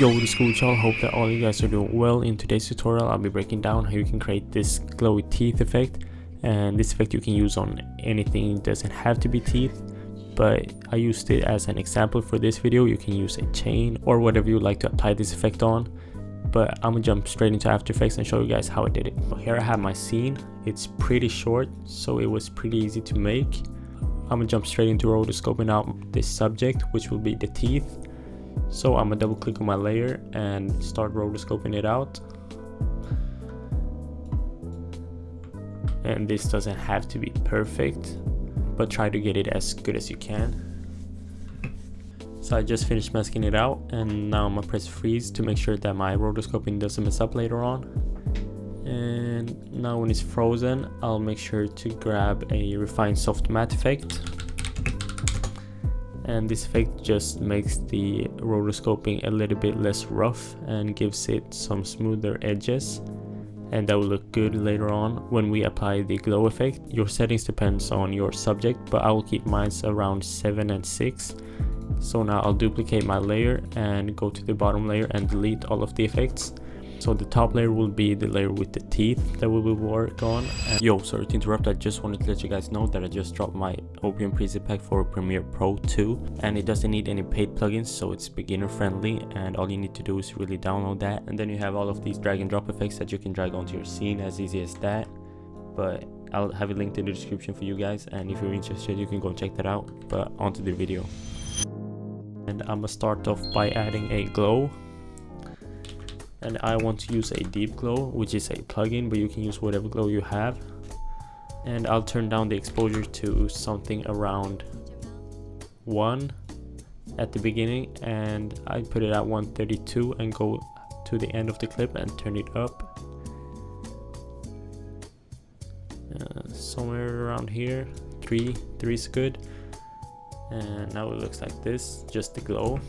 Yo, what is cool, y'all? Hope that all you guys are doing well. In today's tutorial, I'll be breaking down how you can create this glowy teeth effect. And this effect you can use on anything. It doesn't have to be teeth, but I used it as an example for this video. You can use a chain or whatever you like to apply this effect on. But I'm gonna jump straight into After Effects and show you guys how I did it. So here I have my scene. It's pretty short, so it was pretty easy to make. I'm gonna jump straight into rotoscoping out this subject, which will be the teeth. So I'm gonna double click on my layer and start rotoscoping it out. And this doesn't have to be perfect, but try to get it as good as you can. So I just finished masking it out, and now I'm gonna press freeze to make sure that my rotoscoping doesn't mess up later on. And now when it's frozen, I'll make sure to grab a refined soft matte effect. And this effect just makes the rotoscoping a little bit less rough and gives it some smoother edges, and that will look good later on when we apply the glow effect. Your settings depends on your subject, but I will keep mine around 7 and 6. So now I'll duplicate my layer and go to the bottom layer and delete all of the effects. So the top layer will be the layer with the teeth that we will work on. And yo, sorry to interrupt, I just wanted to let you guys know that I just dropped my Opium preset pack for Premiere Pro 2, and it doesn't need any paid plugins, so it's beginner friendly, and all you need to do is really download that. And then you have all of these drag and drop effects that you can drag onto your scene, as easy as that. But I'll have it linked in the description for you guys, and if you're interested you can go check that out. But onto the video. And I'm gonna start off by adding a glow. And I want to use a deep glow, which is a plugin, but you can use whatever glow you have. And I'll turn down the exposure to something around 1 at the beginning, and I put it at 132 and go to the end of the clip and turn it up. Somewhere around here, 3 is good. And now it looks like this, just the glow.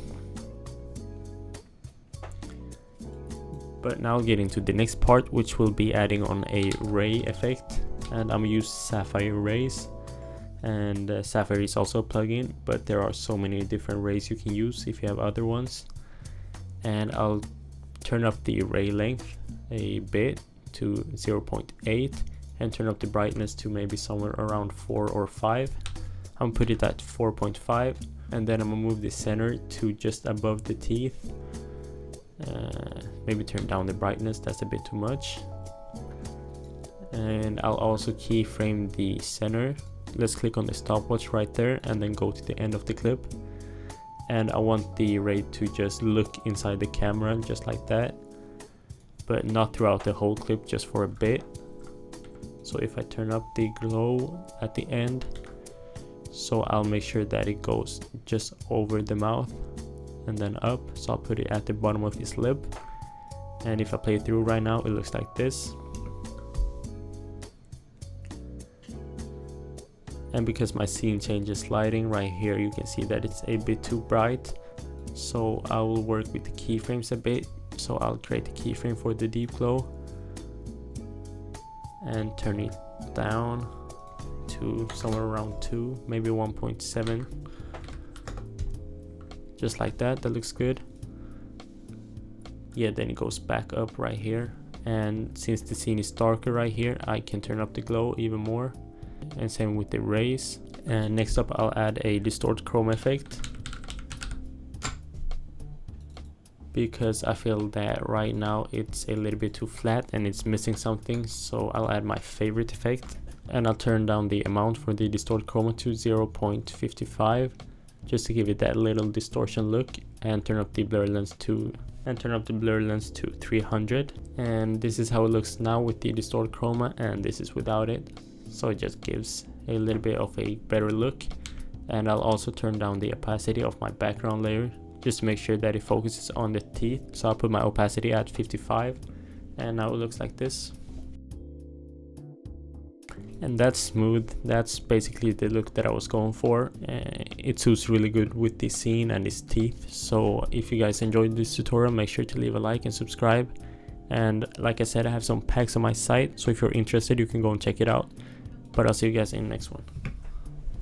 But now getting to the next part, which will be adding on a ray effect, and I'm gonna use sapphire rays. And sapphire is also a plugin, but there are so many different rays you can use if you have other ones. And I'll turn up the ray length a bit to 0.8 and turn up the brightness to maybe somewhere around 4 or 5. I'm gonna put it at 4.5, and then I'm gonna move the center to just above the teeth. Maybe turn down the brightness, that's a bit too much. And I'll also keyframe the center. Let's click on the stopwatch right there and then go to the end of the clip. And I want the ray to just look inside the camera just like that, but not throughout the whole clip, just for a bit. So if I turn up the glow at the end, so I'll make sure that it goes just over the mouth and then up. So I'll put it at the bottom of his lip, and if I play it through right now, it looks like this. And because my scene changes lighting right here, you can see that it's a bit too bright, so I will work with the keyframes a bit. So I'll create a keyframe for the deep glow and turn it down to somewhere around 2, maybe 1.7. Just like that, that looks good. Yeah, then it goes back up right here. And since the scene is darker right here, I can turn up the glow even more. And same with the rays. And next up, I'll add a distort chrome effect, because I feel that right now it's a little bit too flat and it's missing something. So I'll add my favorite effect, and I'll turn down the amount for the distort chroma to 0.55. just to give it that little distortion look, and turn up the blur lens to 300. And this is how it looks now with the distort chroma, and this is without it. So it just gives a little bit of a better look. And I'll also turn down the opacity of my background layer just to make sure that it focuses on the teeth. So I'll put my opacity at 55, and now it looks like this. And that's smooth. That's basically the look that I was going for. It suits really good with the scene and his teeth. So if you guys enjoyed this tutorial, make sure to leave a like and subscribe. And like I said, I have some packs on my site, so if you're interested you can go and check it out. But I'll see you guys in the next one.